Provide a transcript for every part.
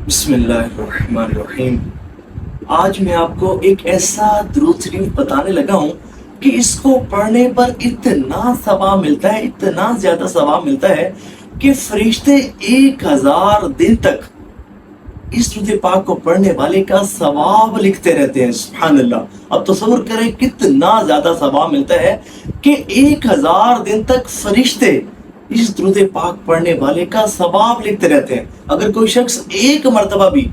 بسم اللہ الرحمن الرحیم۔ آج میں آپ کو ایک ایسا درود شریف بتانے لگا ہوں کہ اس کو پڑھنے پر اتنا ثواب ملتا ہے، اتنا زیادہ ثواب ملتا ہے کہ فرشتے 1000 دن تک اس درود پاک کو پڑھنے والے کا ثواب لکھتے رہتے ہیں۔ سبحان اللہ۔ اب تصور کریں کتنا زیادہ ثواب ملتا ہے کہ 1000 دن تک فرشتے اس درود پاک پڑھنے والے کا ثواب لکھتے رہتے ہیں۔ اگر کوئی شخص ایک مرتبہ بھی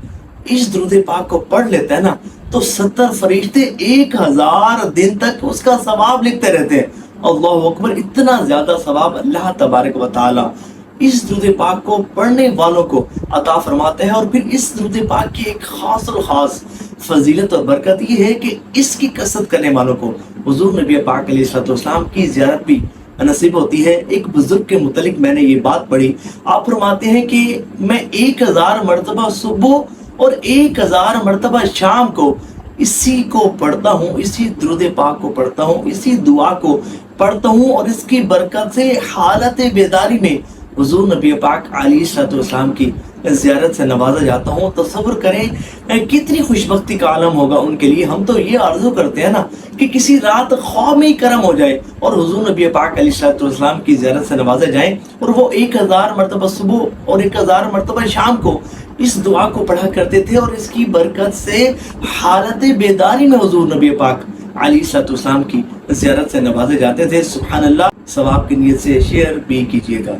اس درود پاک کو پڑھ لیتا ہے نا تو 70 فرشتے 1000 دن تک اس کا ثواب لکھتے رہتے ہیں۔ اللہ اکبر۔ اتنا زیادہ ثواب اللہ تبارک و تعالی اس درود پاک کو پڑھنے والوں کو عطا فرماتے ہیں۔ اور پھر اس درود پاک کی ایک خاص الخاص فضیلت اور برکت یہ ہے کہ اس کی کثرت کرنے والوں کو حضور نبی پاک علیہ السلام کی زیارت بھی نصیب ہوتی ہے۔ ایک بزرگ کے متعلق میں نے یہ بات پڑھی، آپ فرماتے ہیں کہ میں 1000 مرتبہ صبح اور 1000 مرتبہ شام کو اسی کو پڑھتا ہوں، اسی درود پاک کو پڑھتا ہوں، اسی دعا کو پڑھتا ہوں، اور اس کی برکت سے حالت بیداری میں حضور نبی پاک علیہ السلام کی زیارت سے نوازا جاتا ہوں۔ تصور کریں کتنی خوش بختی کا عالم ہوگا ان کے لیے۔ ہم تو یہ آرزو کرتے ہیں نا کہ کسی رات خواب میں ہی کرم ہو جائے اور حضور نبی پاک علیہ السلام کی زیارت سے نوازے جائیں، اور وہ 1000 مرتبہ صبح اور 1000 مرتبہ شام کو اس دعا کو پڑھا کرتے تھے، اور اس کی برکت سے حالت بیداری میں حضور نبی پاک علیہ السلام کی زیارت سے نوازے جاتے تھے۔ سبحان اللہ۔ ثواب کی نیت سے شیئر بھی کیجیے گا۔